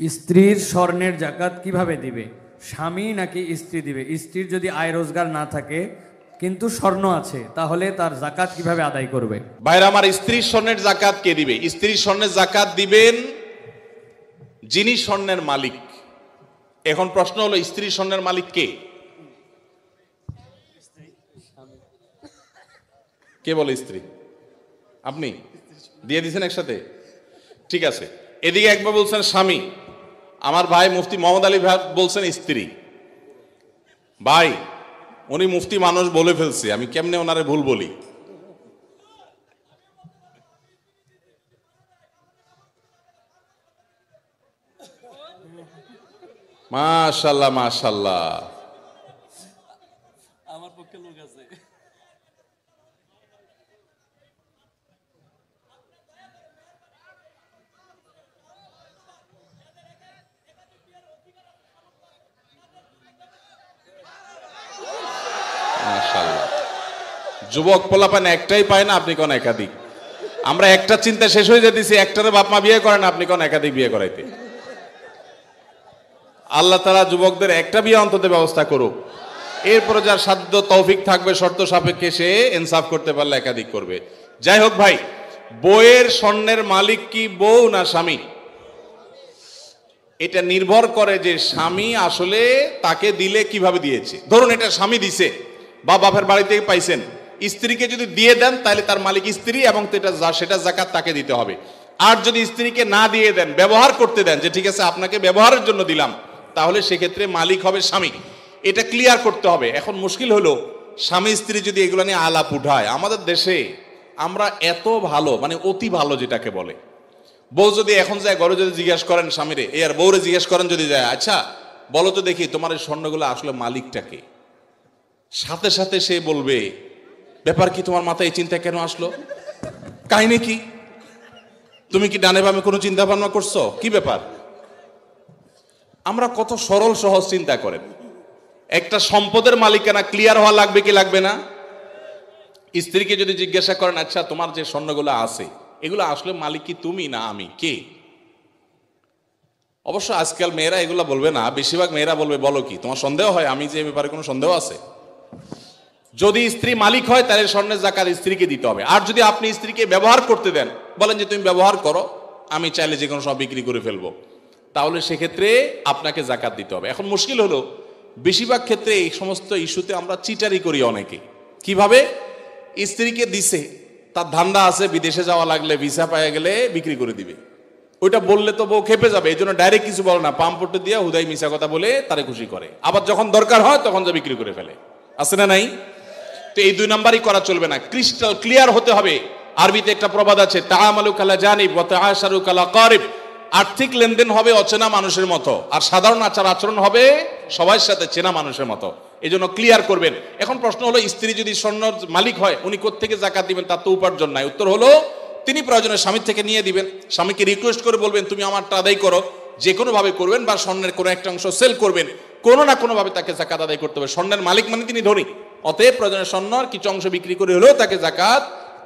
স্ত্রীর স্বর্ণের জাকাত কিভাবে দিবে? স্বামী নাকি স্ত্রী দিবে? স্ত্রীর যদি আয় রোজগার না থাকে কিন্তু স্বর্ণ আছে, তাহলে তার জাকাত কিভাবে আদায় করবে? ভাইরা আমার, স্ত্রীর স্বর্ণের জাকাত কে দিবে? স্ত্রীর স্বর্ণের জাকাত দিবেন যিনি স্বর্ণের মালিক। এখন প্রশ্ন হলো, স্ত্রীর স্বর্ণের মালিক কে? কে বলে স্ত্রী? আপনি দিয়ে দিয়েছেন একসাথে? ঠিক আছে, এদিকে একবার বলছেন স্বামী, আমার ভাই মুফতি মোহাম্মদ আলী ভাই বলছেন স্ত্রী। ভাই, উনি মুফতি মানুষ বলে ফেলছে, আমি কেমনে ওনারে ভুল বলি? মাশাআল্লাহ মাশাআল্লাহ, আমার পক্ষে লোক আছে। মাশাআল্লাহ। যুবক পোলাপান একটাই পায় না, আপনি কোন একাধিক? আমরা একটা চিন্তা শেষ হয়ে যেতেছি, একটারে বাপ মা বিয়ে করেন, আপনি কোন একাধিক বিয়ে করাইতে? আল্লাহ তাআলা যুবকদের একটা বিয়ে অন্তত ব্যবস্থা করুক, এরপরে যার সাধ্য তৌফিক থাকবে শর্ত সাপেক্ষে সে ইনসাফ করতে পারলে একাধিক করবে। যাই হোক ভাই, বউয়ের স্বর্ণের মালিক কি বউ না স্বামী? এটা নির্ভর করে যে স্বামী আসলে তাকে দিলে কিভাবে দিয়েছে। ধরুন এটা স্বামী দিছে বা বাপের বাড়ি থেকে পাইছেন, স্ত্রীকে যদি দিয়ে দেন তাহলে তার মালিক স্ত্রী এবং সেটা যাকাত তাকে দিতে হবে। আর যদি স্ত্রীকে না দিয়ে দেন, ব্যবহার করতে দেন, যে ঠিক আছে আপনাকে ব্যবহারের জন্য দিলাম, তাহলে সেক্ষেত্রে মালিক হবে স্বামী। এটা ক্লিয়ার করতে হবে। এখন মুশকিল হলো, স্বামী স্ত্রী যদি এগুলো নিয়ে আলাপ উঠায়, আমাদের দেশে আমরা এত ভালো, মানে অতি ভালো যেটাকে বলে, বউ যদি এখন যায় ঘরে যদি জিজ্ঞেস করেন স্বামীরে, আর বউরে জিজ্ঞেস করেন যদি যায়, আচ্ছা বলো তো দেখি তোমার এই স্বর্ণগুলো আসলে মালিকটাকে, সাথে সাথে সে বলবে, ব্যাপার কি, তোমার মাথায় এই চিন্তা কেন আসলো, কাহিনী কি, তুমি কি ডানে বামে কোনো চিন্তা ভাবনা করছো, কি ব্যাপার? আমরা কত সরল সহজ চিন্তা করেন। একটা সম্পদের মালিকানা ক্লিয়ার হওয়া লাগবে কি লাগবে না? স্ত্রীকে যদি জিজ্ঞাসা করেন, আচ্ছা তোমার যে স্বর্ণগুলো আছে এগুলো আসলে মালিক কি তুমি না আমি, কে? অবশ্য আজকাল মেয়েরা এগুলো বলবে না, বেশিরভাগ মেয়েরা বলবে, বলো কি তোমার সন্দেহ হয় আমি যে ব্যাপারে কোনো সন্দেহ আছে? যদি স্ত্রী মালিক হয় তাহলে স্বর্ণের জাকাত স্ত্রীকে দিতে হবে। আর যদি আপনি স্ত্রীকে ব্যবহার করতে দেন, বলেন যে তুমি ব্যবহার করো, আমি চাইলে যে কোনো সব বিক্রি করে ফেলবো, তাহলে সেক্ষেত্রে আপনাকে জাকাত দিতে হবে। এখন মুশকিল হলো, বেশিরভাগ ক্ষেত্রে এই সমস্ত ইস্যুতে আমরা চিটারি করি অনেকে। কিভাবে? স্ত্রীকে দিছে, তার ধান্দা আছে বিদেশে যাওয়া লাগলে ভিসা পাওয়া গেলে বিক্রি করে দিবে, ওইটা বললে তো বউ খেপে যাবে, এই জন্য ডাইরেক্ট কিছু বলে না, পাম্পটে দিয়ে হুদাই মিশা কথা বলে তারে খুশি করে, আবার যখন দরকার হয় তখন যা বিক্রি করে ফেলে। আছে না নাই? তো এই 2 নাম্বারই করা চলবে না, ক্রিস্টাল ক্লিয়ার হতে হবে। আরবিতে একটা প্রবাদ আছে, তাআমালু কালা জানিব ওয়া তাআশারু কালা কারিব। আর্থিক লেনদেন হবে অচেনা মানুষের মতো, আর সাধারণ আচার আচরণ হবে সবার সাথে চেনা মানুষের মতো। এই জন্য ক্লিয়ার করবেন। এখন প্রশ্ন হলো, স্ত্রী যদি স্বর্ণের মালিক হয়, উনি কোত্থেকে জাকাত দিবেন? তার তো উপার্জন নাই। উত্তর হলো, তিনি প্রয়োজনে স্বামীর থেকে নিয়ে দিবেন। স্বামীকে রিকোয়েস্ট করে বলবেন, তুমি আমারটা আদায় করো, যে কোনো ভাবে করবেন, বা স্বর্ণের কোনো একটা অংশ সেল করবেন, কোনো না কোনো ভাবে তাকে জাকাত আদায় করতে হবে। স্বর্ণের মালিক মানে তিনি ধনী, অতএব প্রয়োজনে স্বর্ণের কিছু অংশ বিক্রি করে হলেও তাকে জাকাত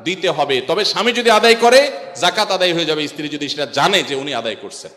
দিতে হবে। তবে স্বামী যদি আদায় করে, জাকাত আদায় হয়ে যাবে, স্ত্রী যদি সেটা জানে যে উনি আদায় করছেন।